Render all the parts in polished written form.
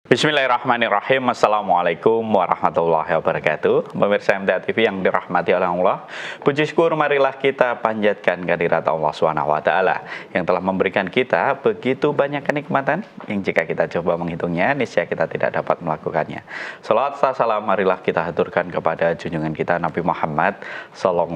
Bismillahirrahmanirrahim. Assalamualaikum warahmatullahi wabarakatuh. Pemirsa MTA TV yang dirahmati oleh Allah, puji syukur marilah kita panjatkan kehadirat Allah SWT yang telah memberikan kita begitu banyak kenikmatan yang jika kita coba menghitungnya, niscaya kita tidak dapat melakukannya. Salawat salam marilah kita haturkan kepada junjungan kita Nabi Muhammad SAW.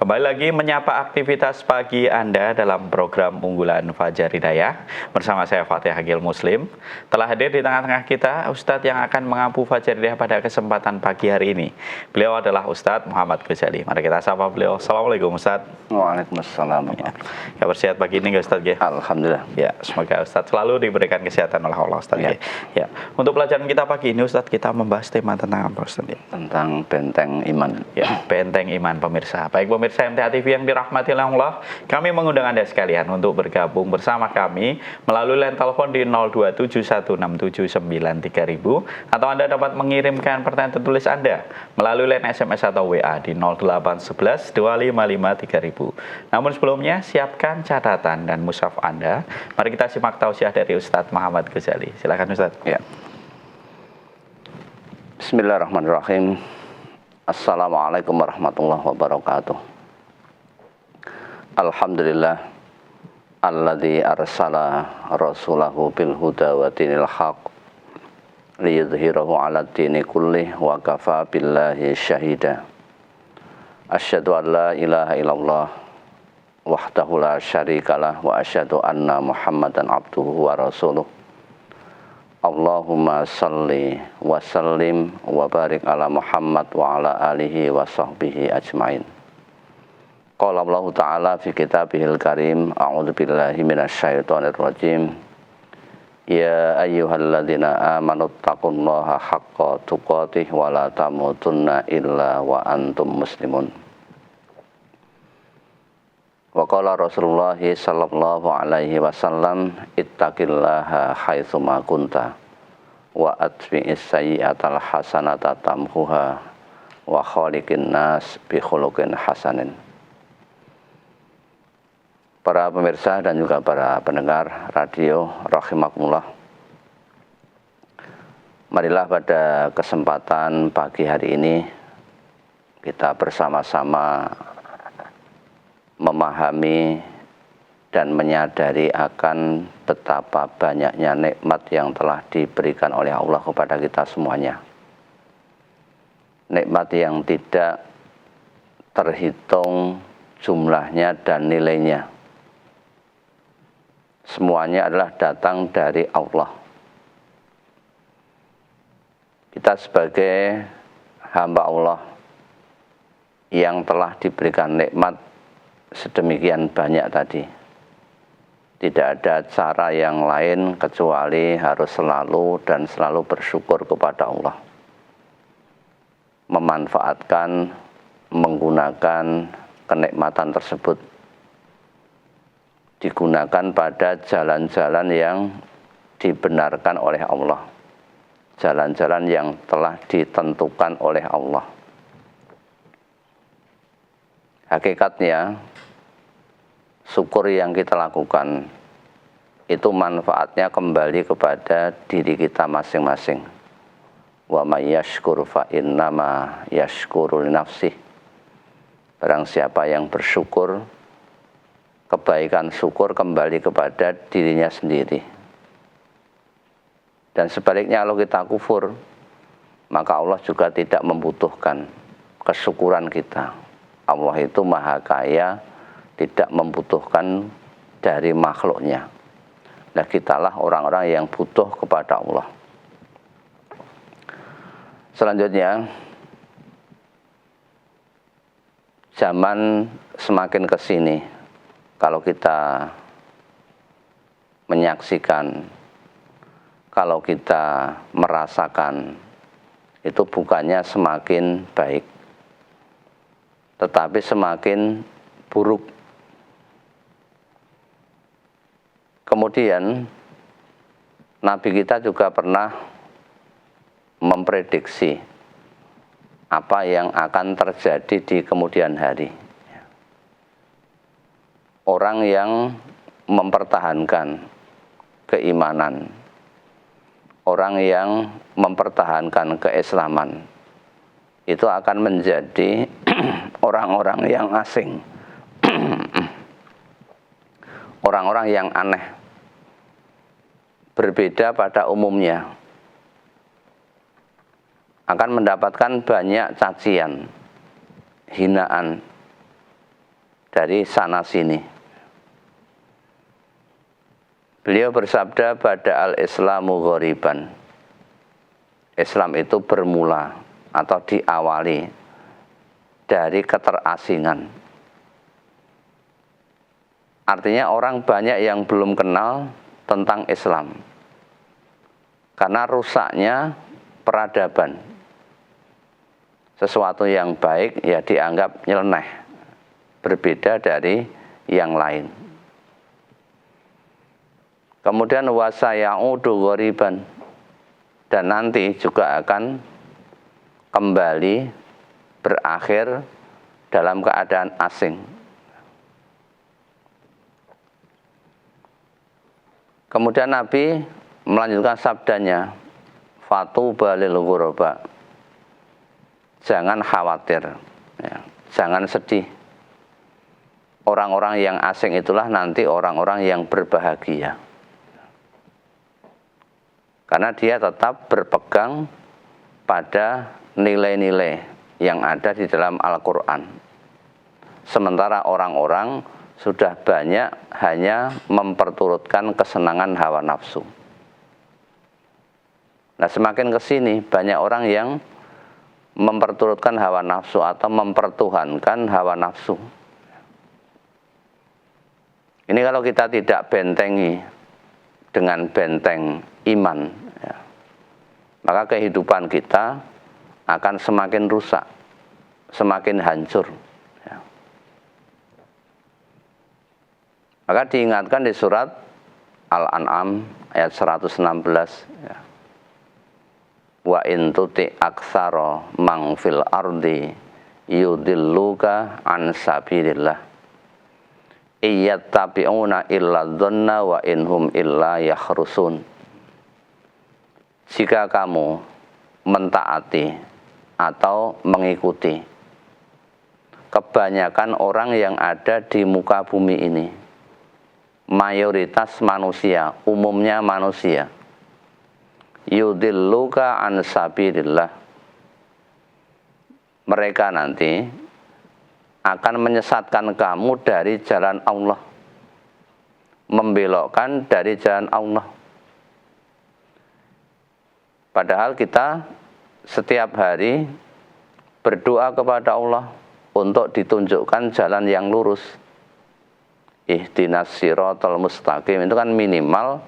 Kembali lagi menyapa aktivitas pagi Anda dalam program unggulan Fajar Hidayah bersama saya Fatih Agil Muslim. Telah hadir di tengah-tengah kita Ustadz yang akan mengampu Fajar Hidayah pada kesempatan pagi hari ini. Beliau adalah Ustadz Muhammad Ghazali. Mari kita sapa beliau. Assalamualaikum Ustadz. Waalaikumsalam. Ya. Kabar sehat pagi ini Ustadz ya? Alhamdulillah. Ya, semoga Ustadz selalu diberikan kesehatan oleh Allah Ustadz ya. Ya. Untuk pelajaran kita pagi ini Ustadz, kita membahas tema tentang apa Ustadz ya? Tentang benteng iman. Ya, benteng iman pemirsa. Baik pemirsa MTA TV yang dirahmati oleh Allah, kami mengundang Anda sekalian untuk bergabung bersama kami melalui line telepon di 02716793000 atau Anda dapat mengirimkan pertanyaan tertulis Anda melalui line SMS atau WA di 08112553000. Namun sebelumnya siapkan catatan dan mushaf Anda. Mari kita simak tausiah dari Ustadz Muhammad Ghazali. Silakan Ustadz. Ya. Bismillahirrahmanirrahim. Assalamualaikum warahmatullahi wabarakatuh. Alhamdulillah alladzi arsala rasulahu bil huda wa dinil haq liyudhhirahu 'ala dini kullih wa kafa billahi syahida. Asyhadu an la ilaha illallah wahdahu la syarikalah wa asyhadu anna Muhammadan abduhu wa rasuluh. Allahumma salli wa sallim wa barik ala Muhammad wa ala alihi wa sahbihi ajmain. Qala Allah Ta'ala fi kitabihil karim, a'udzu billahi minasyaitonir rajim. Ya ayyuhalladzina amanu taqullaha haqqa tuqatih wa la tamutunna illa wa antum muslimun. Wa qala Rasulullah sallallahu alaihi wasallam, ittaqillaha haitsu ma kunta wa atbi'is sayyi'atal hasanata tamhuha wa khaliqin nas bi khuluqin hasanin. Para pemirsa dan juga para pendengar radio rahimakumullah, marilah pada kesempatan pagi hari ini kita bersama-sama memahami dan menyadari akan betapa banyaknya nikmat yang telah diberikan oleh Allah kepada kita semuanya. Nikmat yang tidak terhitung jumlahnya dan nilainya. Semuanya adalah datang dari Allah. Kita sebagai hamba Allah yang telah diberikan nikmat sedemikian banyak tadi, tidak ada cara yang lain kecuali harus selalu dan selalu bersyukur kepada Allah, memanfaatkan, menggunakan kenikmatan tersebut, digunakan pada jalan-jalan yang dibenarkan oleh Allah, jalan-jalan yang telah ditentukan oleh Allah. Hakikatnya syukur yang kita lakukan itu manfaatnya kembali kepada diri kita masing-masing. Wa may yashkur fa innama yashkuru li nafsih. Barang siapa yang bersyukur, kebaikan syukur kembali kepada dirinya sendiri. Dan sebaliknya kalau kita kufur, maka Allah juga tidak membutuhkan kesyukuran kita. Allah itu maha kaya, tidak membutuhkan dari makhluknya. Nah, kitalah orang-orang yang butuh kepada Allah. Selanjutnya, zaman semakin ke sini, kalau kita menyaksikan, kalau kita merasakan, itu bukannya semakin baik, tetapi semakin buruk. Kemudian Nabi kita juga pernah memprediksi apa yang akan terjadi di kemudian hari. Orang yang mempertahankan keimanan, orang yang mempertahankan keislaman itu akan menjadi orang-orang yang asing, orang-orang yang aneh, berbeda pada umumnya, akan mendapatkan banyak cacian, hinaan dari sana sini. Beliau bersabda, "Bada al-Islamu ghoriban." Islam itu bermula atau diawali dari keterasingan. Artinya orang banyak yang belum kenal tentang Islam karena rusaknya peradaban. Sesuatu yang baik ya dianggap nyeleneh, berbeda dari yang lain. Kemudian wasayaudu ghoriban, dan nanti juga akan kembali berakhir dalam keadaan asing. Kemudian Nabi melanjutkan sabdanya, "Fatuba lil ghuraba." Jangan khawatir, ya, jangan sedih. Orang-orang yang asing itulah nanti orang-orang yang berbahagia. Karena dia tetap berpegang pada nilai-nilai yang ada di dalam Al-Quran. Sementara orang-orang sudah banyak hanya memperturutkan kesenangan hawa nafsu. Nah, semakin ke sini banyak orang yang memperturutkan hawa nafsu atau mempertuhankan hawa nafsu. Ini kalau kita tidak bentengi dengan benteng iman, ya, maka kehidupan kita akan semakin rusak, semakin hancur. Ya. Maka diingatkan di surat Al-An'am ayat 116, ya. Wa in tuti aktsara man fil ardi yudilluka an sabilillah iyattabi'una illa dhanna wa inhum illa yakhrusun. Jika kamu mentaati atau mengikuti kebanyakan orang yang ada di muka bumi ini, mayoritas manusia, umumnya manusia, yudilluka an sabilillah, mereka nanti akan menyesatkan kamu dari jalan Allah, membelokkan dari jalan Allah. Padahal kita setiap hari berdoa kepada Allah untuk ditunjukkan jalan yang lurus. Ihdinas siratal mustaqim, itu kan minimal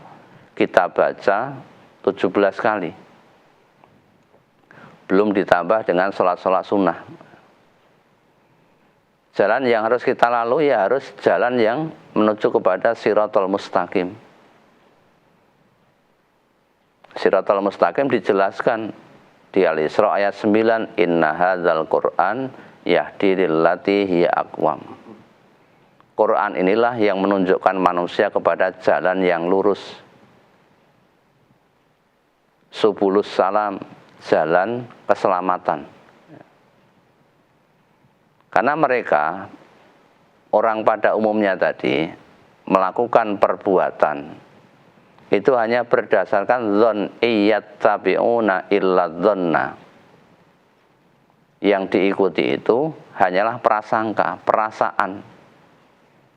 kita baca 17 kali. Belum ditambah dengan sholat-sholat sunnah. Jalan yang harus kita lalui ya harus jalan yang menuju kepada siratal mustaqim. Siratal mustaqim dijelaskan di Al-Isra ayat 9, "Inna hadzal Qur'an yahdi lillati hiya aqwam." Quran inilah yang menunjukkan manusia kepada jalan yang lurus. Subulus salam, jalan keselamatan. Karena mereka, orang pada umumnya tadi, melakukan perbuatan itu hanya berdasarkan dzon, iyattabi'una illa dzonna. Yang diikuti itu hanyalah prasangka, perasaan.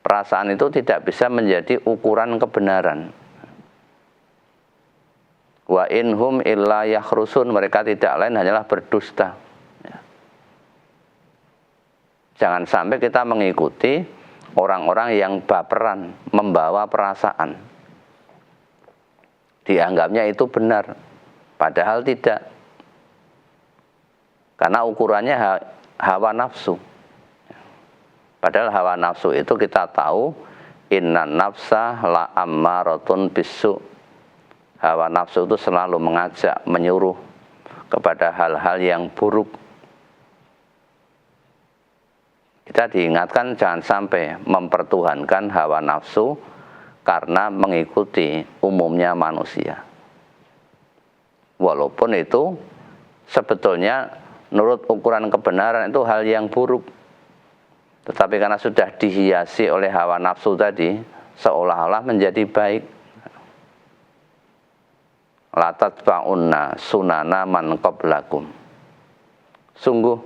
Perasaan itu tidak bisa menjadi ukuran kebenaran. Wa inhum illa yakhrusun, mereka tidak lain hanyalah berdusta. Jangan sampai kita mengikuti orang-orang yang baperan, membawa perasaan. Dianggapnya itu benar, padahal tidak. Karena ukurannya hawa nafsu. Padahal hawa nafsu itu kita tahu, innan nafsa la ammaratun bisu. Hawa nafsu itu selalu mengajak, menyuruh kepada hal-hal yang buruk. Kita diingatkan jangan sampai mempertuhankan hawa nafsu karena mengikuti umumnya manusia. Walaupun itu sebetulnya menurut ukuran kebenaran itu hal yang buruk. Tetapi karena sudah dihiasi oleh hawa nafsu tadi, seolah-olah menjadi baik. La tatba'unna sunana man qablakum. Sungguh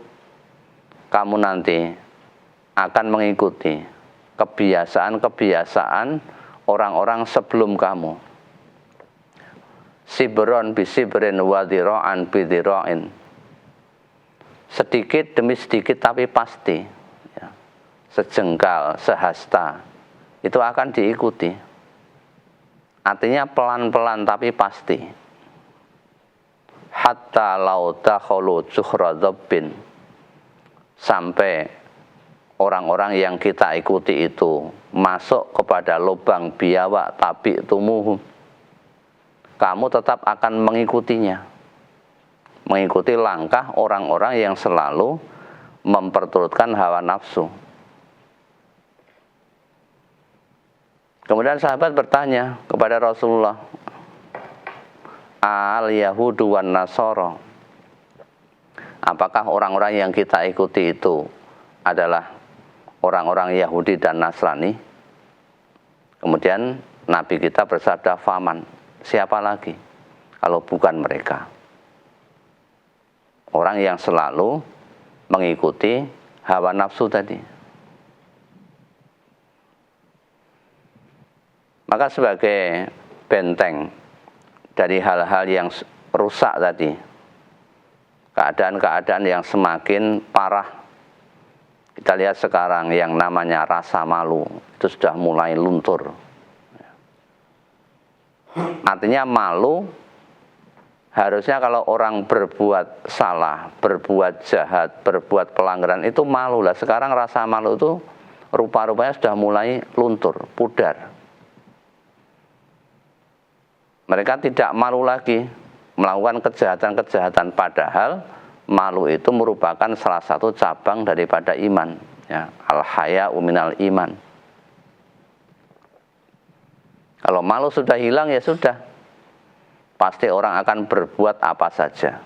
kamu nanti akan mengikuti kebiasaan-kebiasaan orang-orang sebelum kamu. Sibron bisibrin wa dhira'an bidhira'in. Sedikit demi sedikit tapi pasti. Sejengkal, sehasta, itu akan diikuti. Artinya pelan-pelan tapi pasti. Hatta lau dakhulu juhra dhabbin. Sampai orang-orang yang kita ikuti itu masuk kepada lubang biawak tabi tumuhum, kamu tetap akan mengikutinya. Mengikuti langkah orang-orang yang selalu memperturutkan hawa nafsu. Kemudian sahabat bertanya kepada Rasulullah, al-Yahudu wan Nasara, apakah orang-orang yang kita ikuti itu adalah orang-orang Yahudi dan Nasrani? Kemudian Nabi kita bersabda, faman, siapa lagi kalau bukan mereka? Orang yang selalu mengikuti hawa nafsu tadi. Maka sebagai benteng dari hal-hal yang rusak tadi, keadaan-keadaan yang semakin parah, kita lihat sekarang yang namanya rasa malu itu sudah mulai luntur. Artinya malu, harusnya kalau orang berbuat salah, berbuat jahat, berbuat pelanggaran itu malu lah. Sekarang rasa malu itu rupa-rupanya sudah mulai luntur, pudar. Mereka tidak malu lagi melakukan kejahatan-kejahatan, padahal malu itu merupakan salah satu cabang daripada iman. Ya, al-haya'u minal iman. Kalau malu sudah hilang ya sudah, pasti orang akan berbuat apa saja.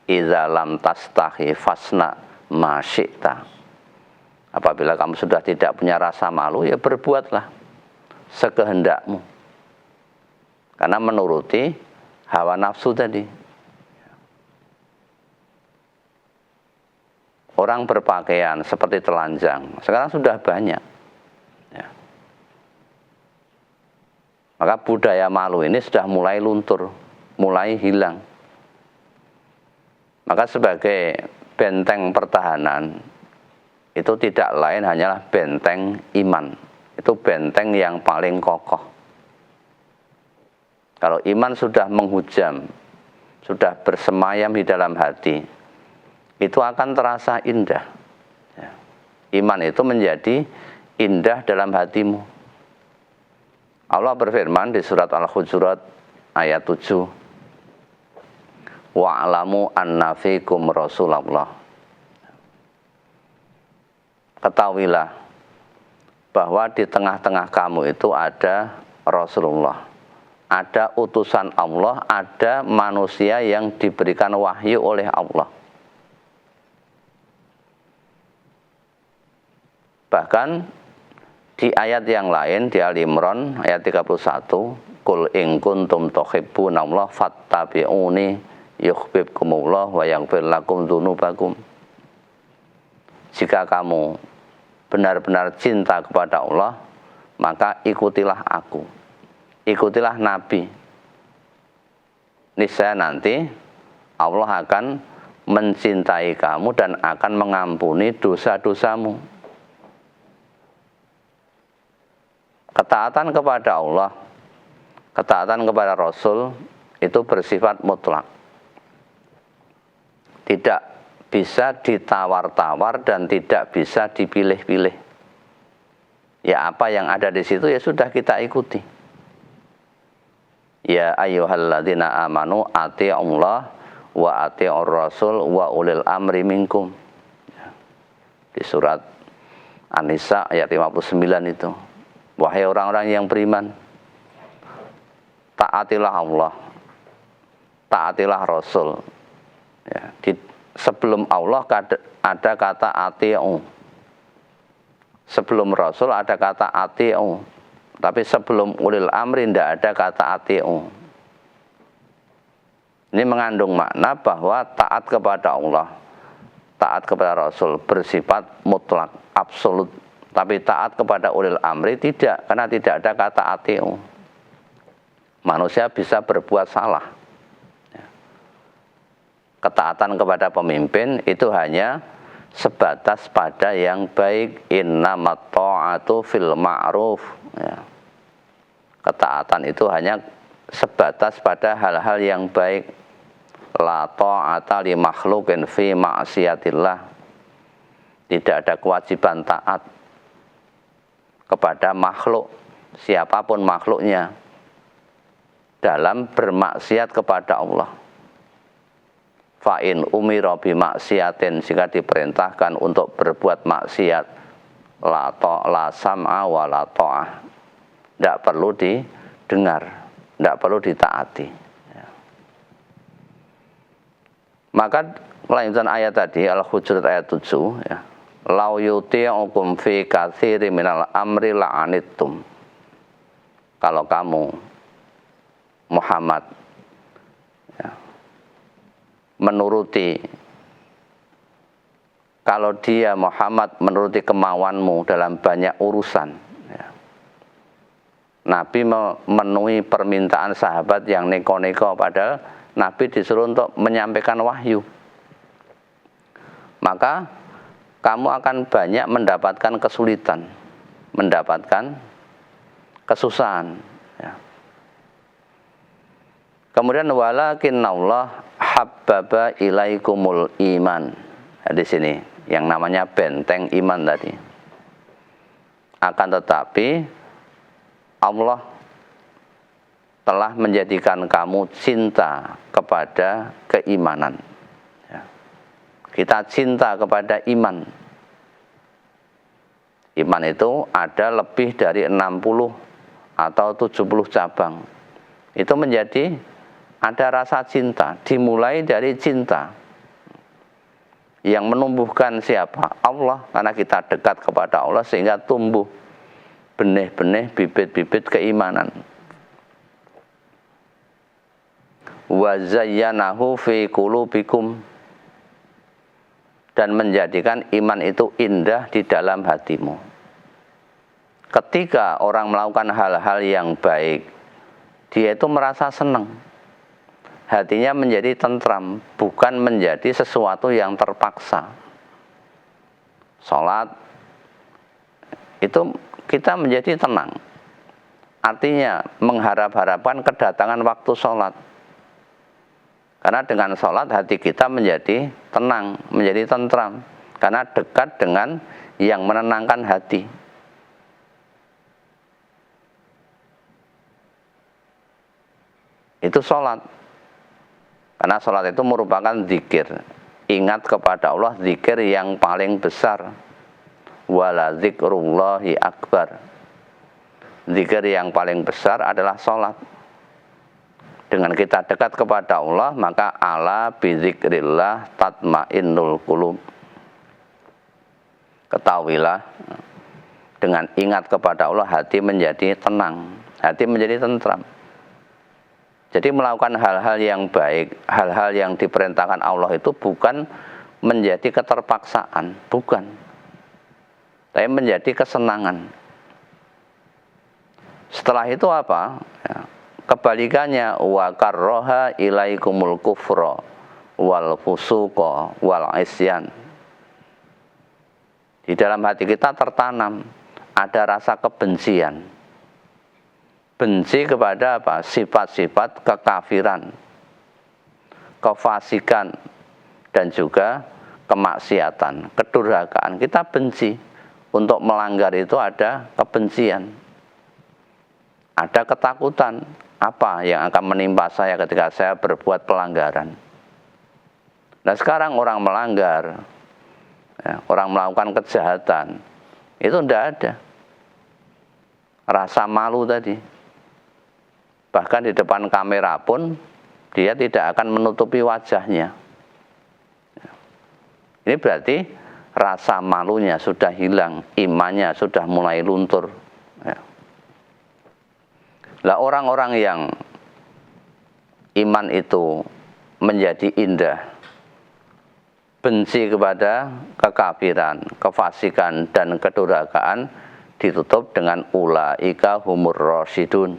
Idza lam tastahi fasna ma syi'ta. Apabila kamu sudah tidak punya rasa malu, ya berbuatlah sekehendakmu. Karena menuruti hawa nafsu tadi. Orang berpakaian seperti telanjang sekarang sudah banyak. Ya. Maka budaya malu ini sudah mulai luntur, mulai hilang. Maka sebagai benteng pertahanan itu tidak lain hanyalah benteng iman. Itu benteng yang paling kokoh. Kalau iman sudah menghujam, sudah bersemayam di dalam hati, itu akan terasa indah. Iman itu menjadi indah dalam hatimu. Allah berfirman di surat Al-Hujurat ayat 7, wa'alamu anna fikum Rasulullah. Ketahuilah bahwa di tengah-tengah kamu itu ada Rasulullah. Ada utusan Allah, ada manusia yang diberikan wahyu oleh Allah. Bahkan di ayat yang lain, di Al-Imran ayat 31, Qul in kuntum tuhibbunallah fattabi'uni yuhibbukumullah wa yaghfir lakum dzunubakum. Jika kamu benar-benar cinta kepada Allah, maka ikutilah aku. Ikutilah Nabi. Niscaya nanti Allah akan mencintai kamu dan akan mengampuni dosa-dosamu. Ketaatan kepada Allah, ketaatan kepada Rasul itu bersifat mutlak. Tidak bisa ditawar-tawar dan tidak bisa dipilih-pilih. Ya apa yang ada di situ ya sudah kita ikuti. Ya ayyuhalladzina amanu ati'ullah wa ati'ur rasul wa ulil amri minkum. Di surat An-Nisa ayat 59 itu. Wahai orang-orang yang beriman, taatilah Allah, taatilah Rasul. Ya, sebelum Allah ada kata ati'u. Sebelum Rasul ada kata ati'u. Tapi sebelum ulil amri tidak ada kata ati'u. Ini mengandung makna bahwa taat kepada Allah, taat kepada Rasul bersifat mutlak, absolut. Tapi taat kepada ulil amri tidak, karena tidak ada kata ati'u. Manusia bisa berbuat salah. Ketaatan kepada pemimpin itu hanya sebatas pada yang baik. Innamat ta'atu fil ma'ruf. Ya. Ketaatan itu hanya sebatas pada hal-hal yang baik. La ta'ata li makhluqin fi ma'siyatillah. Tidak ada kewajiban taat kepada makhluk, siapapun makhluknya, dalam bermaksiat kepada Allah. Fa'in umira bimaksiatin, jika diperintahkan untuk berbuat maksiat, la sam'a wa la ta'ah, tidak perlu didengar, tidak perlu ditaati. Maka kelanjutan ayat tadi, Al-Hujurat ayat 7, ya. Lau yuti'ukum fi katsiri minal amri la'anittum. Kalau kamu Muhammad ya, menuruti, kalau dia Muhammad menuruti kemauanmu dalam banyak urusan, ya. Nabi memenuhi permintaan sahabat yang neko-neko, padahal Nabi disuruh untuk menyampaikan wahyu. Maka kamu akan banyak mendapatkan kesulitan, mendapatkan kesusahan. Ya. Kemudian walakinnallah habbaba ilaikumul iman. Nah, di sini yang namanya benteng iman tadi. Akan tetapi Allah telah menjadikan kamu cinta kepada keimanan. Ya. Kita cinta kepada iman. Iman itu ada lebih dari 60 atau 70 cabang. Itu menjadi ada rasa cinta, dimulai dari cinta. Yang menumbuhkan siapa? Allah, karena kita dekat kepada Allah sehingga tumbuh benih-benih, bibit-bibit keimanan. Wa zayyanahu fi qulubikum, dan menjadikan iman itu indah di dalam hatimu. Ketika orang melakukan hal-hal yang baik, dia itu merasa senang. Hatinya menjadi tentram, bukan menjadi sesuatu yang terpaksa. Salat itu kita menjadi tenang. Artinya mengharap-harapkan kedatangan waktu salat. Karena dengan sholat hati kita menjadi tenang, menjadi tentram. Karena dekat dengan yang menenangkan hati. Itu sholat. Karena sholat itu merupakan zikir. Ingat kepada Allah, zikir yang paling besar. Wala zikrullahi akbar. Zikir yang paling besar adalah sholat. Dengan kita dekat kepada Allah, maka ala bizikrillah tatmainnul qulub. Ketahuilah, dengan ingat kepada Allah hati menjadi tenang, hati menjadi tentram. Jadi melakukan hal-hal yang baik, hal-hal yang diperintahkan Allah itu bukan menjadi keterpaksaan, bukan. Tapi menjadi kesenangan. Setelah itu apa? Ya. Kebalikannya, wa karroha ilaikumul kufra wal fusuqa wal isyan. Di dalam hati kita tertanam ada rasa kebencian. Benci kepada apa? Sifat-sifat kekafiran, kefasikan, dan juga kemaksiatan, kedurhakaan. Kita benci. Untuk melanggar itu ada kebencian. Ada ketakutan. Apa yang akan menimpa saya ketika saya berbuat pelanggaran. Nah sekarang orang melanggar, ya, orang melakukan kejahatan, itu tidak ada rasa malu tadi. Bahkan di depan kamera pun dia tidak akan menutupi wajahnya. Ini berarti rasa malunya sudah hilang, imannya sudah mulai luntur. Ya. Lah orang-orang yang iman itu menjadi indah, benci kepada kekafiran, kefasikan, dan kedurhakaan, ditutup dengan ulaika humur rasyidun.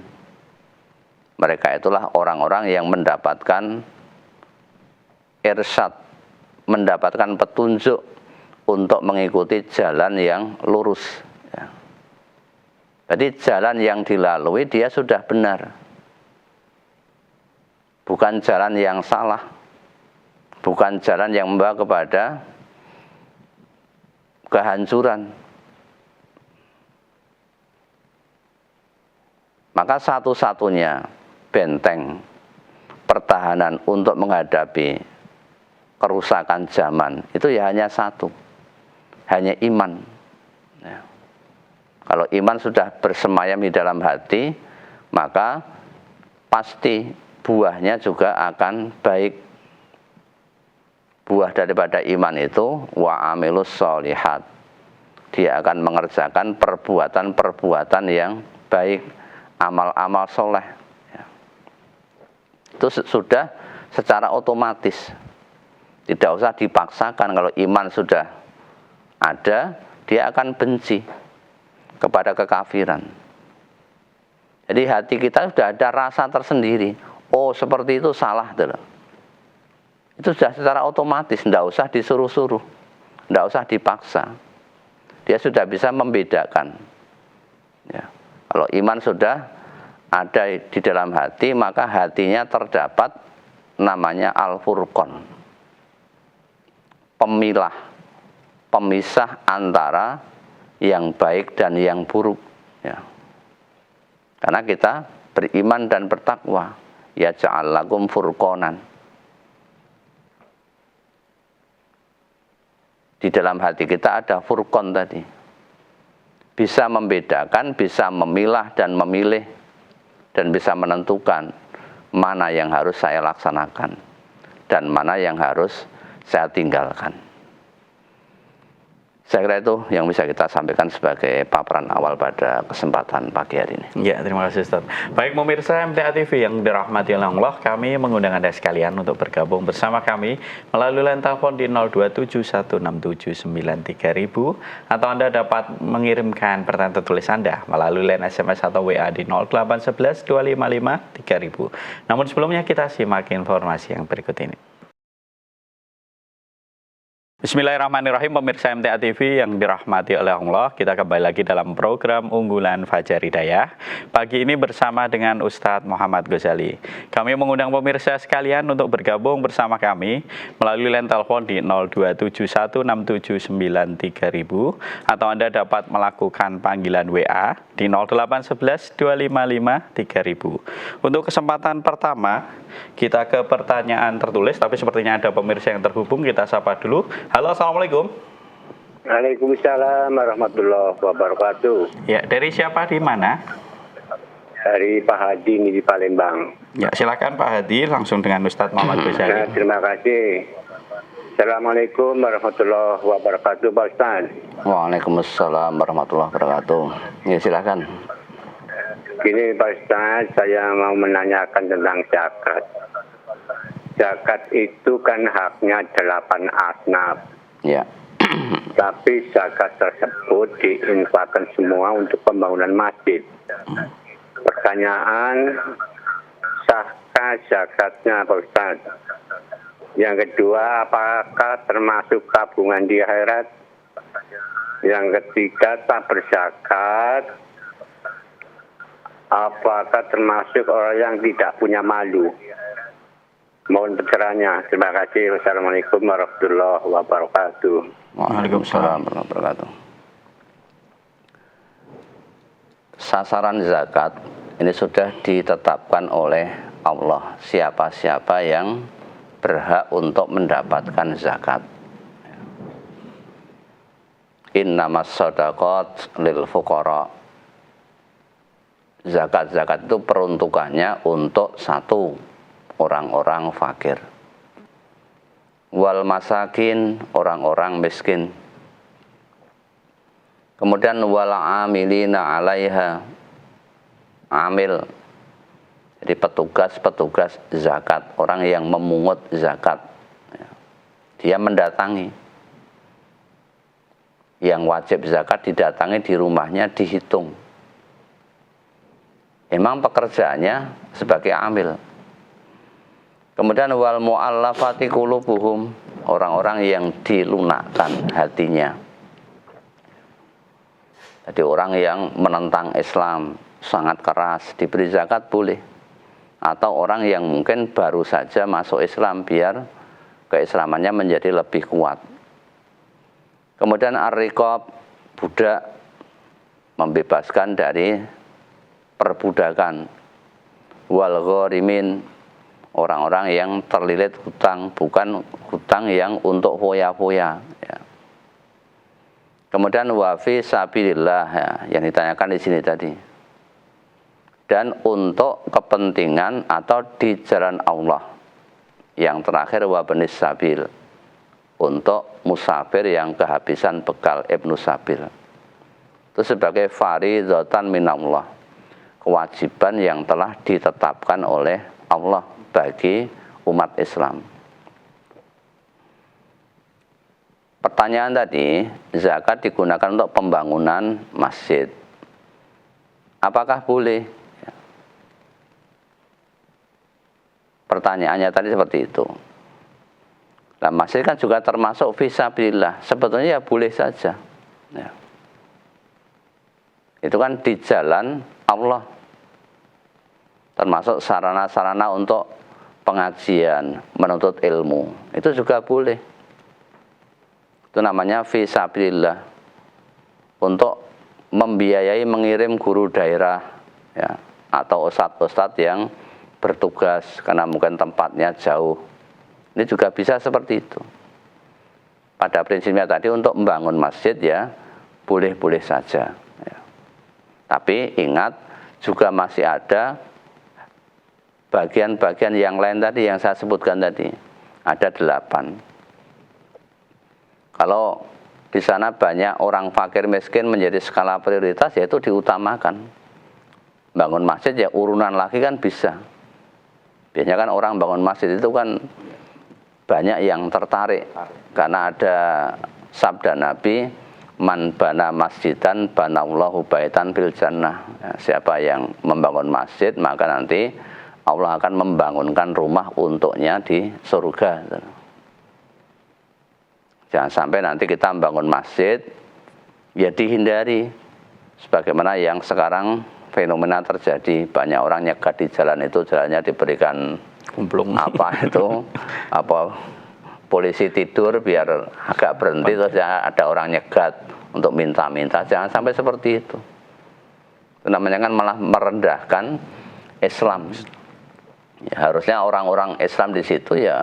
Mereka itulah orang-orang yang mendapatkan irsyad, mendapatkan petunjuk untuk mengikuti jalan yang lurus. Ya. Jadi jalan yang dilalui dia sudah benar, bukan jalan yang salah, bukan jalan yang membawa kepada kehancuran. Maka satu-satunya benteng pertahanan untuk menghadapi kerusakan zaman itu ya hanya satu, hanya iman. Ya. Kalau iman sudah bersemayam di dalam hati, maka pasti buahnya juga akan baik. Buah daripada iman itu wa amilus sholihat, dia akan mengerjakan perbuatan-perbuatan yang baik, amal-amal soleh. Ya. Itu sudah secara otomatis, tidak usah dipaksakan. Kalau iman sudah ada, dia akan benci kepada kekafiran. Jadi hati kita sudah ada rasa tersendiri. Oh, seperti itu salah. Itu sudah secara otomatis, tidak usah disuruh-suruh, tidak usah dipaksa. Dia sudah bisa membedakan. Ya. Kalau iman sudah ada di dalam hati, maka hatinya terdapat namanya al-furqan, pemilah, pemisah antara yang baik dan yang buruk. Ya. Karena kita beriman dan bertakwa, ya ja'alakum furqanan. Di dalam hati kita ada furqan tadi, bisa membedakan, bisa memilah dan memilih, dan bisa menentukan mana yang harus saya laksanakan dan mana yang harus saya tinggalkan. Saya kira itu yang bisa kita sampaikan sebagai paparan awal pada kesempatan pagi hari ini. Ya, terima kasih Ustaz. Baik pemirsa MTA TV yang dirahmati oleh Allah, kami mengundang Anda sekalian untuk bergabung bersama kami melalui line telepon di 02716693000 atau Anda dapat mengirimkan pertanyaan tertulis Anda melalui line SMS atau WA di 08112553000. Namun sebelumnya kita simak informasi yang berikut ini. Bismillahirrahmanirrahim, pemirsa MTA TV yang dirahmati oleh Allah. Kita kembali lagi dalam program unggulan Fajar Hidayah. Pagi ini bersama dengan Ustadz Muhammad Ghazali. Kami mengundang pemirsa sekalian untuk bergabung bersama kami melalui line telepon di 02716793000 atau Anda dapat melakukan panggilan WA di 08112553000. Untuk kesempatan pertama, kita ke pertanyaan tertulis, tapi sepertinya ada pemirsa yang terhubung. Kita sapa dulu. Halo, assalamualaikum. Waalaikumsalam warahmatullahi wabarakatuh. Ya, dari siapa di mana? Dari Pak Hadi ini di Palembang. Ya, silakan Pak Hadi, langsung dengan Ustadz Muhammad Ghazali. Terima kasih. Assalamualaikum warahmatullahi wabarakatuh, Pak Ustaz. Waalaikumsalam warahmatullahi wabarakatuh. Ya, silakan. Gini Pak Ustaz, saya mau menanyakan tentang zakat. Zakat itu kan haknya 8 asnaf. Ya. Tapi zakat tersebut diinfakkan semua untuk pembangunan masjid. Pertanyaan, sahkah zakatnya Pak Ustaz? Yang kedua, apakah termasuk tabungan di akhirat? Yang ketiga, tak berzakat, apakah termasuk orang yang tidak punya malu? Mohon pencerahannya. Terima kasih. Wassalamualaikum warahmatullahi wabarakatuh. Waalaikumsalam warahmatullahi wabarakatuh. Sasaran zakat ini sudah ditetapkan oleh Allah. Siapa-siapa yang berhak untuk mendapatkan zakat. Innamas shadaqat lil fuqara. Zakat-zakat itu peruntukannya untuk satu, orang-orang fakir. Wal masakin, orang-orang miskin. Kemudian wal amilina 'alaiha, amil, jadi petugas-petugas zakat, orang yang memungut zakat. Dia mendatangi. Yang wajib zakat didatangi di rumahnya, dihitung. Emang pekerjaannya sebagai amil. Kemudian wal mu'allafati qulubuhum, orang-orang yang dilunakkan hatinya. Jadi orang yang menentang Islam, sangat keras, diberi zakat boleh. Atau orang yang mungkin baru saja masuk Islam, biar keislamannya menjadi lebih kuat. Kemudian ar-riqab, budak, membebaskan dari perbudakan. Wal gharimin, orang-orang yang terlilit hutang, bukan hutang yang untuk foya-foya, ya. Kemudian wa fi sabilillah, ya, yang ditanyakan di sini tadi. Dan untuk kepentingan atau di jalan Allah. Yang terakhir wa benis sabil, untuk musafir yang kehabisan bekal, ibnu sabil. Itu sebagai fardhatan minallah, kewajiban yang telah ditetapkan oleh Allah bagi umat Islam. Pertanyaan tadi, zakat digunakan untuk pembangunan masjid. Apakah boleh? Pertanyaannya tadi seperti itu. Nah, masjid kan juga termasuk fisabilillah. Sebetulnya ya boleh saja. Ya. Itu kan di jalan Allah. Termasuk sarana-sarana untuk pengajian, menuntut ilmu. Itu juga boleh. Itu namanya fisabilillah. Untuk membiayai mengirim guru daerah, ya, atau ustadz-ustadz yang bertugas karena mungkin tempatnya jauh. Ini juga bisa seperti itu. Pada prinsipnya tadi untuk membangun masjid ya boleh-boleh saja, ya. Tapi ingat juga masih ada bagian-bagian yang lain tadi yang saya sebutkan tadi. Ada 8. Kalau di sana banyak orang fakir miskin menjadi skala prioritas, yaitu diutamakan. Bangun masjid ya urunan lagi kan bisa. Biasanya kan orang bangun masjid itu kan banyak yang tertarik karena ada sabda Nabi, man bana masjidan banallahu baitan fil jannah. Siapa yang membangun masjid maka nanti Allah akan membangunkan rumah untuknya di surga. Jangan sampai nanti kita membangun masjid ya dihindari sebagaimana yang sekarang fenomena terjadi, banyak orang nyegat di jalan itu, jalannya diberikan kumplung polisi tidur biar agak berhenti, terus ada orang nyegat untuk minta-minta. Jangan sampai seperti itu. Itu namanya kan malah merendahkan Islam. Ya, harusnya orang-orang Islam di situ ya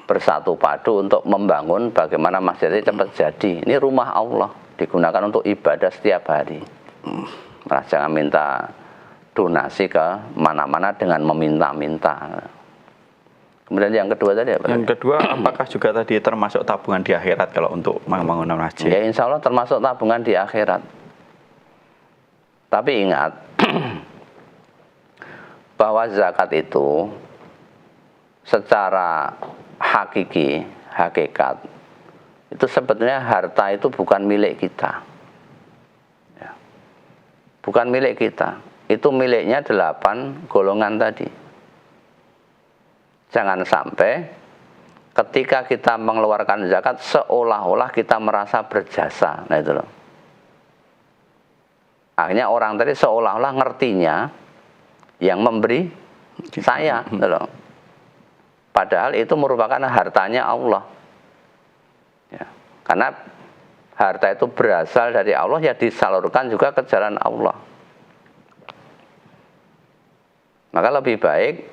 bersatu padu untuk membangun bagaimana masjid ini cepat jadi. Ini rumah Allah, digunakan untuk ibadah setiap hari. Malah jangan minta donasi ke mana-mana dengan meminta-minta. Kemudian yang kedua tadi apa? Yang kedua, apakah juga tadi termasuk tabungan di akhirat kalau untuk membangun masjid? Ya insya Allah termasuk tabungan di akhirat. Tapi ingat bahwa zakat itu secara hakikat itu sebetulnya harta itu bukan milik kita. Bukan milik kita, itu miliknya 8 golongan tadi. Jangan sampai ketika kita mengeluarkan zakat seolah-olah kita merasa berjasa. Nah itu loh. Akhirnya orang tadi seolah-olah ngertinya yang memberi saya. Gitu loh. Padahal itu merupakan hartanya Allah. Ya. Karena harta itu berasal dari Allah, ya disalurkan juga ke jalan Allah. Maka lebih baik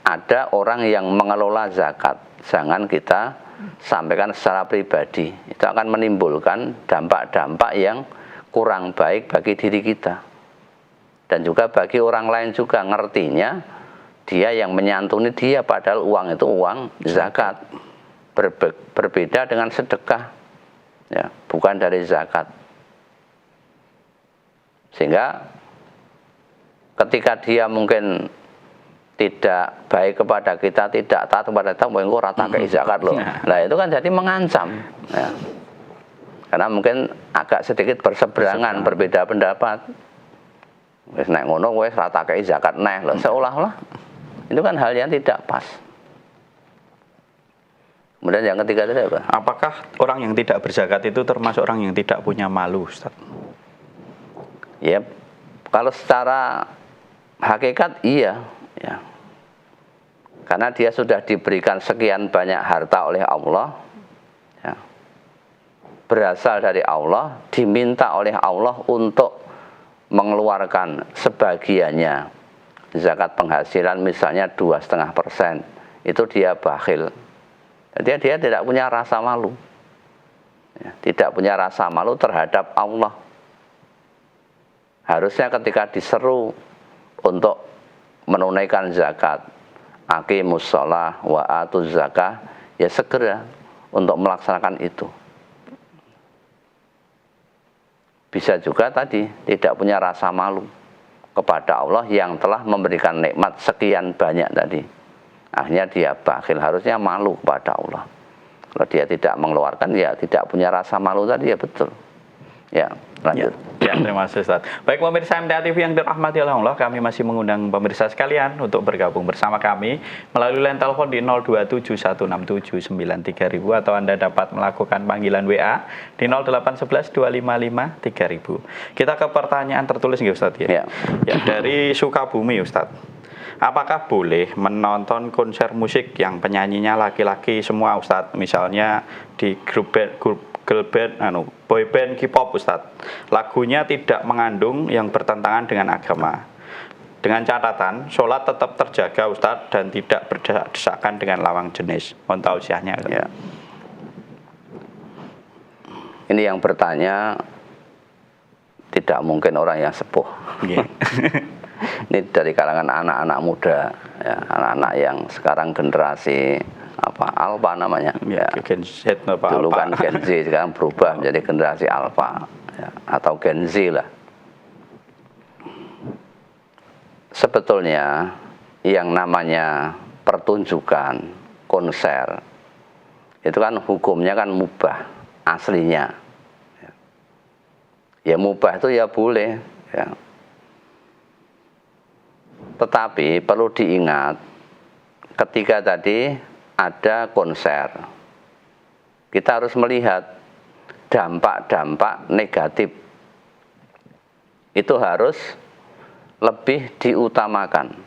ada orang yang mengelola zakat. Jangan kita sampaikan secara pribadi. Itu akan menimbulkan dampak-dampak yang kurang baik bagi diri kita. Dan juga bagi orang lain juga ngertinya dia yang menyantuni dia, padahal uang itu uang zakat. Berbeda dengan sedekah, ya, bukan dari zakat. Sehingga ketika dia mungkin tidak baik kepada kita, tidak taat kepada kita, mungkin kok rata kayak zakat loh. Nah itu kan jadi mengancam, ya. Karena mungkin agak sedikit berseberangan, berbeda pendapat. Wes nek ngono wes rata kayak zakat neh loh, seolah-olah itu kan hal yang tidak pas. Kemudian yang ketiga tadi apa? Apakah orang yang tidak berzakat itu termasuk orang yang tidak punya malu, Ustaz? Ya, kalau secara hakikat iya, ya. Karena dia sudah diberikan sekian banyak harta oleh Allah, ya. Berasal dari Allah, diminta oleh Allah untuk mengeluarkan sebagiannya. Zakat penghasilan misalnya 2,5%, itu dia bakhil. Jadi dia tidak punya rasa malu, ya, tidak punya rasa malu terhadap Allah. Harusnya ketika diseru untuk menunaikan zakat, aqimus shalah wa atuz zakah, ya segera untuk melaksanakan itu. Bisa juga tadi tidak punya rasa malu kepada Allah yang telah memberikan nikmat sekian banyak tadi. Akhirnya dia bakhil, harusnya malu kepada Allah. Kalau dia tidak mengeluarkan, ya tidak punya rasa malu tadi, ya betul. Ya, lanjut. Ya, terima kasih Ustaz. Baik pemirsa MTA TV yang dirahmati oleh Allah, kami masih mengundang pemirsa sekalian untuk bergabung bersama kami melalui line telepon di 02716793000 atau Anda dapat melakukan panggilan WA di 08112553000. Kita ke pertanyaan tertulis nggih Ustaz ya? Ya, dari Sukabumi Ustaz. Apakah boleh menonton konser musik yang penyanyinya laki-laki semua Ustadz? Misalnya di grup girl band, boy band K-pop Ustadz. Lagunya tidak mengandung yang bertentangan dengan agama. Dengan catatan, sholat tetap terjaga Ustadz dan tidak berdesakan dengan lawan jenis. Mohon tausiahnya. Ya. Ini yang bertanya tidak mungkin orang yang sepuh. Yeah. Ini dari kalangan anak-anak muda, ya, anak-anak yang sekarang generasi alpha namanya, ya. Gen Z, dulu kan Gen Z, sekarang berubah menjadi generasi alpha, ya, atau Gen Z lah. Sebetulnya yang namanya pertunjukan, konser, itu kan hukumnya kan mubah aslinya. Ya mubah itu ya boleh, ya. Tetapi perlu diingat ketika tadi ada konser, kita harus melihat dampak-dampak negatif. Itu harus lebih diutamakan.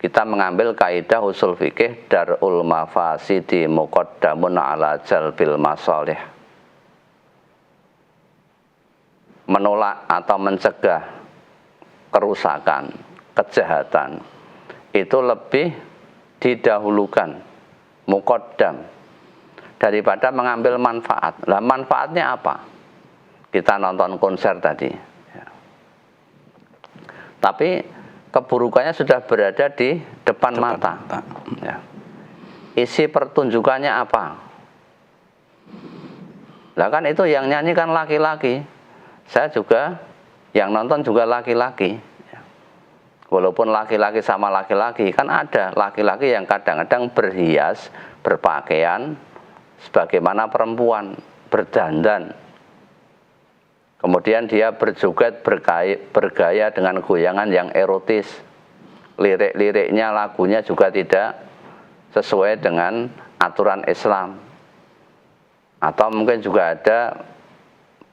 Kita mengambil kaidah usul fikih darul mafasidi muqaddamun ala jalbil masalih. Menolak atau mencegah kerusakan, kejahatan itu lebih didahulukan, muqaddam, daripada mengambil manfaat. Lah manfaatnya apa? Kita nonton konser tadi, ya. Tapi keburukannya sudah berada di depan mata. Ya. Isi pertunjukannya apa? Lah kan itu yang nyanyi kan laki-laki. Saya juga yang nonton juga laki-laki. Walaupun laki-laki sama laki-laki, kan ada laki-laki yang kadang-kadang berhias, berpakaian sebagaimana perempuan, berdandan. Kemudian dia berjoget, bergaya dengan goyangan yang erotis. Lirik-liriknya, lagunya juga tidak sesuai dengan aturan Islam. Atau mungkin juga ada,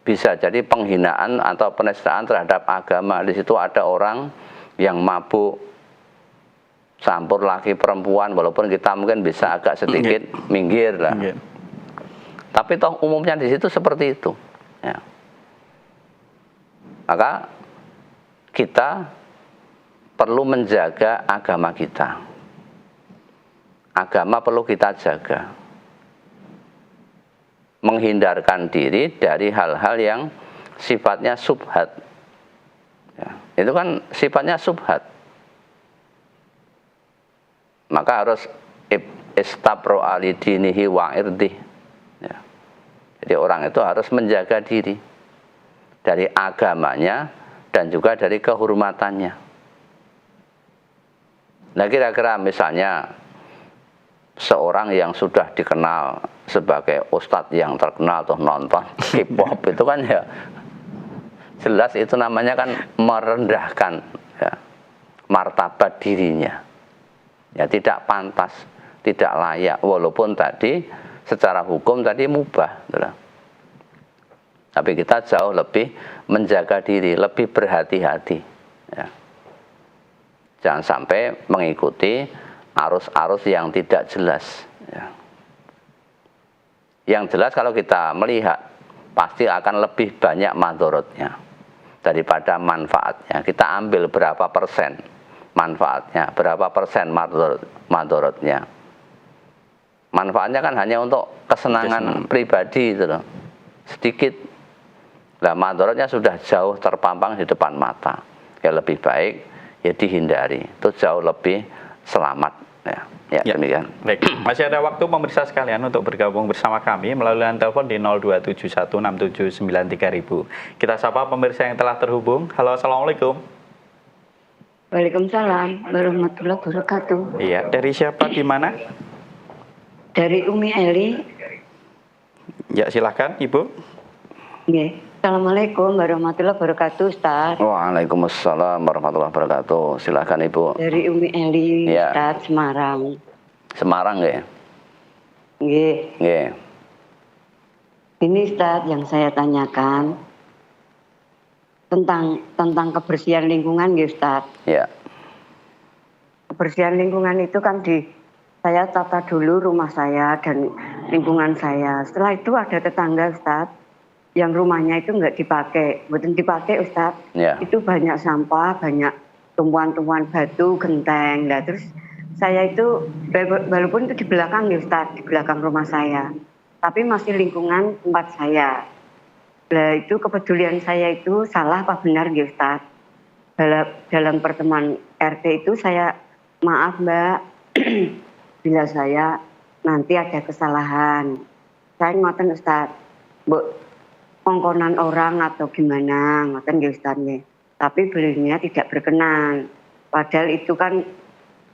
bisa jadi penghinaan atau penistaan terhadap agama. Di situ ada orang yang mabuk, campur laki perempuan, walaupun kita mungkin bisa agak sedikit minggir lah. Tapi toh umumnya di situ seperti itu. Ya. Maka kita perlu menjaga agama kita. Agama perlu kita jaga. Menghindarkan diri dari hal-hal yang sifatnya subhat. Ya, itu kan sifatnya subhat. maka harus istabro alidinihi wa irdih. Ya. Jadi orang itu harus menjaga diri dari agamanya dan juga dari kehormatannya. Nah, kira-kira misalnya seorang yang sudah dikenal sebagai ustadz yang terkenal atau nonton K-pop itu kan ya jelas itu namanya kan merendahkan ya, martabat dirinya. Ya tidak pantas, tidak layak, walaupun tadi secara hukum tadi mubah. Tapi kita jauh lebih menjaga diri, lebih berhati-hati. Ya. Jangan sampai mengikuti arus-arus yang tidak jelas. Ya. Yang jelas kalau kita melihat, pasti akan lebih banyak madorotnya daripada manfaatnya. Kita ambil berapa persen manfaatnya, berapa persen madorotnya. Manfaatnya kan hanya untuk kesenangan pribadi itu loh. Sedikit. Nah, madorotnya sudah jauh terpampang di depan mata. Ya lebih baik ya dihindari. Itu jauh lebih selamat. Ya, demikian. Baik. Masih ada waktu pemirsa sekalian untuk bergabung bersama kami melalui telepon di 02716793000. Kita sapa pemirsa yang telah terhubung. Halo, assalamualaikum. Waalaikumsalam warahmatullahi wabarakatuh. Iya, dari siapa di mana? Dari Umi Eli. Ya, silakan Ibu. Nggih. Assalamualaikum warahmatullahi wabarakatuh, Ustaz. Waalaikumsalam warahmatullahi wabarakatuh. Silakan Ibu. Dari Umi Eli, Ya. Ustaz, Semarang. Semarang nggih? Nggih. Nggih. Ini Ustaz yang saya tanyakan tentang kebersihan lingkungan, nggih Ustaz. Ya. Kebersihan lingkungan itu kan saya tata dulu rumah saya dan lingkungan saya. Setelah itu ada tetangga, Ustaz, yang rumahnya itu nggak dipakai, bukan dipakai Ustaz. Ya. Itu banyak sampah, banyak tumpuan-tumpuan batu, genteng. Nah, terus saya itu, walaupun itu di belakang ya Ustaz, di belakang rumah saya, tapi masih lingkungan tempat saya. Nah, itu kepedulian saya itu salah apa benar ya Ustaz? Dalam pertemuan RT itu saya, maaf Mbak, bila saya nanti ada kesalahan. Saya ngoten Ustaz, kongkonan orang atau gimana, ngoten nggih Ustaz nggih. Tapi beliaunya tidak berkenan. Padahal itu kan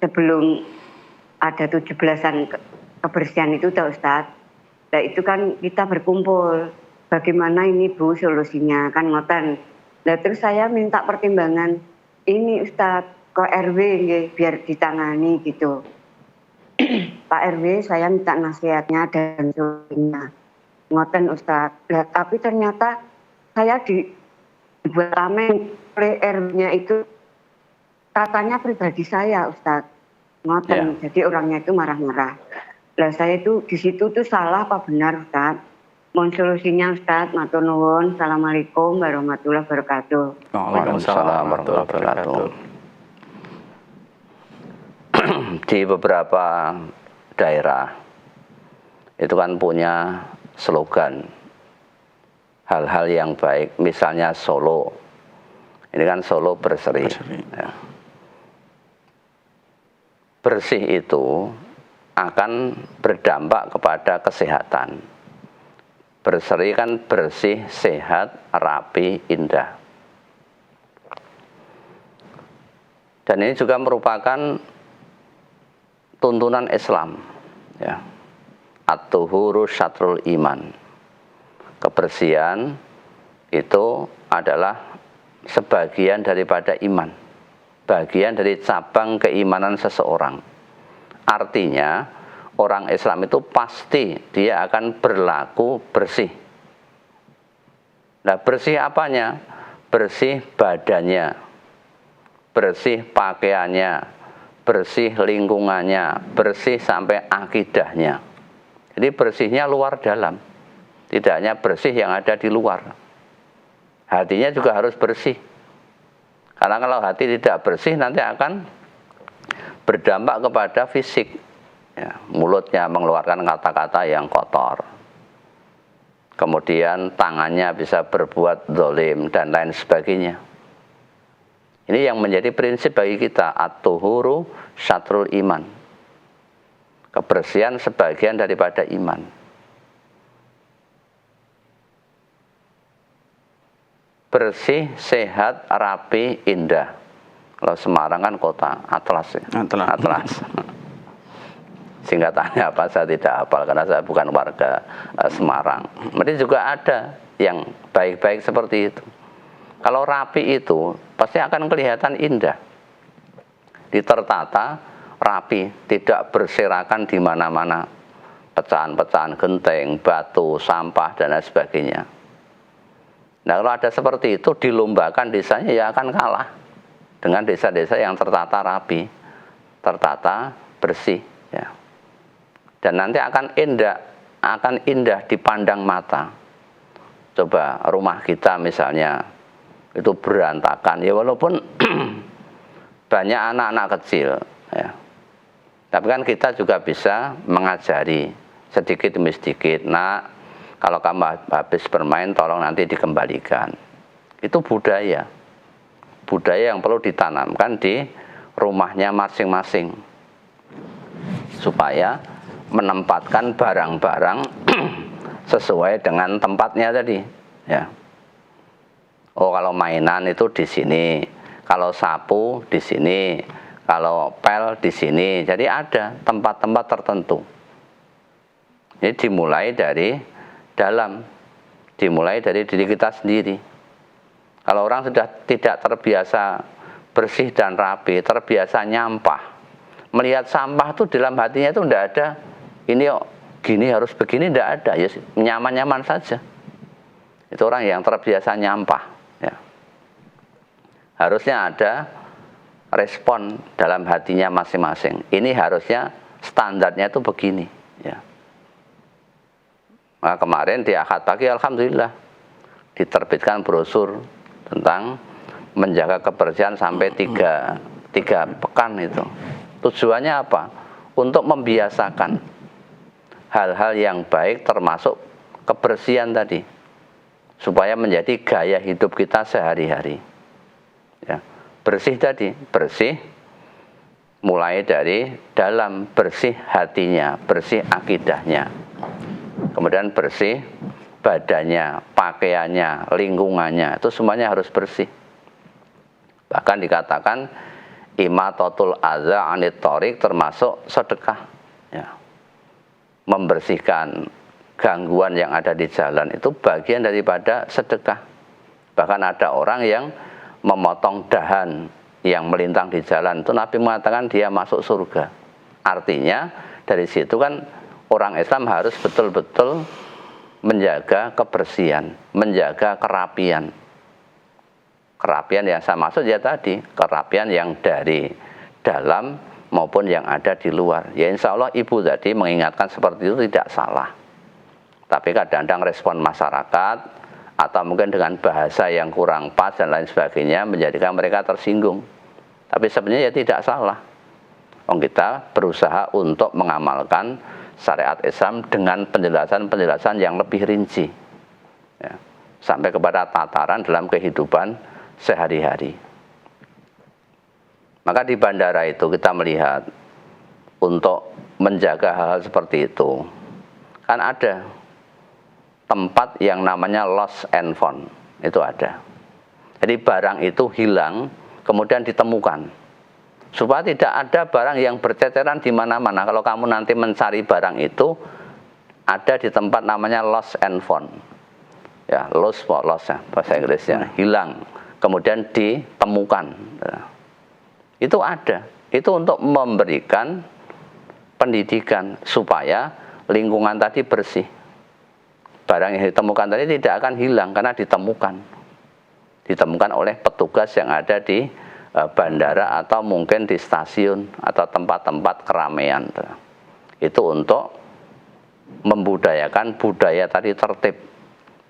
sebelum ada 17-an kebersihan itu toh Ustaz. Nah itu kan kita berkumpul. Bagaimana ini Bu solusinya kan ngoten. Nah terus saya minta pertimbangan ini Ustaz ke RW nggih biar ditangani gitu. Pak RW saya minta nasihatnya dan solusinya. Ngoten Ustaz. Nah, tapi ternyata saya dibuat rame oleh RW-nya itu katanya pribadi saya Ustaz. Ngoten. Yeah. Jadi orangnya itu marah-marah. Lah saya itu di situ tuh salah apa benar Ustaz? Mohon solusinya Ustaz. Matur nuwun. Assalamualaikum warahmatullahi wabarakatuh. Waalaikumsalam warahmatullahi wabarakatuh. Di beberapa daerah itu kan punya slogan hal-hal yang baik, misalnya Solo ini kan Solo berseri. Ya. Bersih itu akan berdampak kepada kesehatan. Berseri kan bersih, sehat, rapi, indah. Dan ini juga merupakan tuntunan Islam, ya. At-tuhuru syatrul iman. Kebersihan itu adalah sebagian daripada iman, bagian dari cabang keimanan seseorang. Artinya orang Islam itu pasti dia akan berlaku bersih. Nah, bersih apanya? Bersih badannya, bersih pakaiannya, bersih lingkungannya, bersih sampai akidahnya. Jadi bersihnya luar dalam, tidak hanya bersih yang ada di luar. Hatinya juga harus bersih. Karena kalau hati tidak bersih nanti akan berdampak kepada fisik. Ya, mulutnya mengeluarkan kata-kata yang kotor. Kemudian tangannya bisa berbuat zalim dan lain sebagainya. Ini yang menjadi prinsip bagi kita, at-tuhuru syatrul iman. Kebersihan sebagian daripada iman. Bersih, sehat, rapi, indah. Kalau Semarang kan kota atlas ya. Atlas. Singkatannya apa saya tidak hafal karena saya bukan warga Semarang. Mungkin juga ada yang baik-baik seperti itu. Kalau rapi itu pasti akan kelihatan indah. Ditertata, rapi, tidak berserakan di mana-mana. Pecahan-pecahan genteng, batu, sampah dan lain sebagainya. Nah, kalau ada seperti itu dilombakan desanya ya akan kalah dengan desa-desa yang tertata rapi, tertata bersih ya. Dan nanti akan indah dipandang mata. Coba rumah kita misalnya itu berantakan ya, walaupun banyak anak-anak kecil ya. Tapi kan kita juga bisa mengajari sedikit demi sedikit. Nah, kalau kamu habis bermain tolong nanti dikembalikan. Itu budaya. Budaya yang perlu ditanamkan di rumahnya masing-masing. Supaya menempatkan barang-barang sesuai dengan tempatnya tadi, ya. Oh, kalau mainan itu di sini, kalau sapu di sini, kalau pel di sini. Jadi ada tempat-tempat tertentu. Ini dimulai dari dalam, dimulai dari diri kita sendiri. Kalau orang sudah tidak terbiasa bersih dan rapi, terbiasa nyampah, melihat sampah itu dalam hatinya itu tidak ada ini gini harus begini, tidak ada, ya nyaman-nyaman saja. Itu orang yang terbiasa nyampah ya. Harusnya ada respon dalam hatinya masing-masing. Ini harusnya standarnya itu begini ya. Nah, kemarin di Ahad pagi alhamdulillah diterbitkan brosur tentang menjaga kebersihan sampai 3 pekan itu. Tujuannya apa? Untuk membiasakan hal-hal yang baik termasuk kebersihan tadi, supaya menjadi gaya hidup kita sehari-hari ya. Bersih tadi, bersih mulai dari dalam, bersih hatinya, bersih akidahnya, kemudian bersih badannya, pakaiannya, lingkungannya, itu semuanya harus bersih. Bahkan dikatakan imatatul adza anit thoriq termasuk sedekah ya. Membersihkan gangguan yang ada di jalan itu bagian daripada sedekah. Bahkan ada orang yang memotong dahan yang melintang di jalan, itu Nabi mengatakan dia masuk surga. Artinya dari situ kan orang Islam harus betul-betul menjaga kebersihan, menjaga kerapian. Kerapian yang saya maksud ya tadi, kerapian yang dari dalam maupun yang ada di luar. Ya insya Allah ibu tadi mengingatkan seperti itu tidak salah. Tapi kadang-kadang respon masyarakat atau mungkin dengan bahasa yang kurang pas dan lain sebagainya menjadikan mereka tersinggung. Tapi sebenarnya ya tidak salah. Kita berusaha untuk mengamalkan syariat Islam dengan penjelasan-penjelasan yang lebih rinci ya, sampai kepada tataran dalam kehidupan sehari-hari. Maka di bandara itu kita melihat untuk menjaga hal-hal seperti itu kan ada tempat yang namanya lost and found, itu ada. Jadi barang itu hilang kemudian ditemukan, supaya tidak ada barang yang berceceran di mana-mana. Kalau kamu nanti mencari barang itu ada di tempat namanya lost and found ya, lost ya bahasa Inggrisnya, hilang kemudian ditemukan. Itu ada, itu untuk memberikan pendidikan supaya lingkungan tadi bersih. Barang yang ditemukan tadi tidak akan hilang karena ditemukan oleh petugas yang ada di bandara atau mungkin di stasiun atau tempat-tempat keramaian. Itu untuk membudayakan budaya tadi tertib,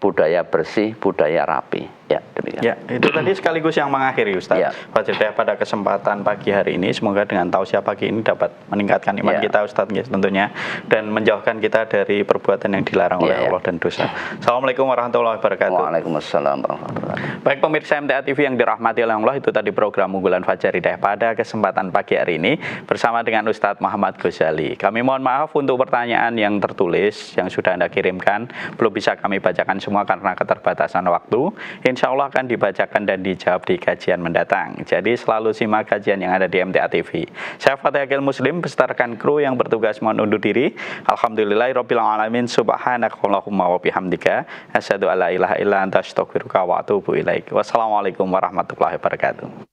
budaya bersih, budaya rapi. Ya, demikian. Ya, itu tadi sekaligus yang mengakhiri Ustaz. Ya. Fajr Daya pada kesempatan pagi hari ini, semoga dengan tausiah pagi ini dapat meningkatkan iman Ya. kita Ustaz ya, tentunya, dan menjauhkan kita dari perbuatan yang dilarang oleh Ya. Allah dan dosa. Assalamualaikum warahmatullahi wabarakatuh. Waalaikumsalam warahmatullahi wabarakatuh. Baik pemirsa MTA TV yang dirahmati oleh Allah, itu tadi program unggulan Fajar Hidayah pada kesempatan pagi hari ini bersama dengan Ustadz Muhammad Ghazali. Kami mohon maaf untuk pertanyaan yang tertulis yang sudah Anda kirimkan, belum bisa kami bacakan semua karena keterbatasan waktu. Insya Allah akan dibacakan dan dijawab di kajian mendatang. Jadi selalu simak kajian yang ada di MTA TV. Saya Fatih Akil Muslim beserta rekan kru yang bertugas mohon undur diri. Alhamdulillahirabbil alamin, subhanakallahumma wa bihamdika asyhadu alla ilaha illa anta astaghfiruka wa atubu ilaik. Wassalamualaikum warahmatullahi wabarakatuh.